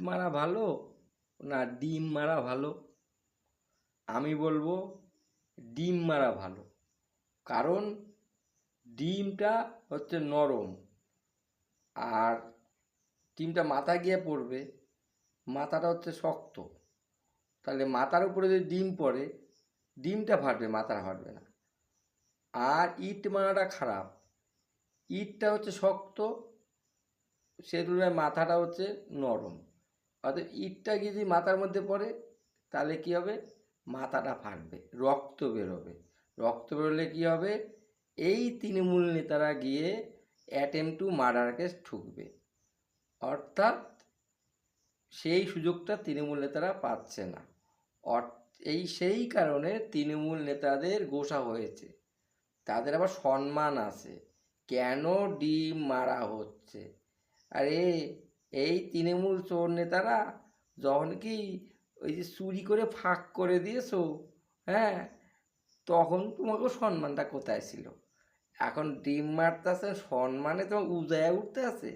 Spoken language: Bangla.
মারা ভালো না ডিম মারা ভালো? আমি বলবো ডিম মারা ভালো। কারণ ডিমটা হচ্ছে নরম, আর ডিমটা মাথায় গিয়ে পড়বে, মাথাটা হচ্ছে শক্ত। তাহলে মাথার উপরে যদি ডিম পড়ে, ডিমটা ফাটবে, মাথাটা ফাটবে না। আর ইট মারাটা খারাপ, ইটটা হচ্ছে শক্ত, সে তুলনায় মাথাটা হচ্ছে নরম। অর্থাৎ ইটটা যদি মাথার মধ্যে পড়ে তাহলে কী হবে, মাথাটা ফাটবে, রক্ত বেরোবে। রক্ত বেরোলে কী হবে, এই তৃণমূল নেতারা গিয়ে অ্যাটেম্প টু মার্ডার কেস ঠুকবে। অর্থাৎ সেই সুযোগটা তৃণমূল নেতারা পাচ্ছে না। সেই কারণে তৃণমূল নেতাদের গোসা হয়েছে, তাদের আবার সম্মান আছে। কেন ডিম মারা হচ্ছে? আরে এই তৃণমূল চোর নেতারা যখন কি ওই যে চুরি করে ফাঁক করে দিয়েছো, হ্যাঁ, তখন তোমাকে সম্মানটা কোথায় ছিল? এখন ডিম মারতে আসে, সম্মানে তোমার উজায় উঠতে আছে।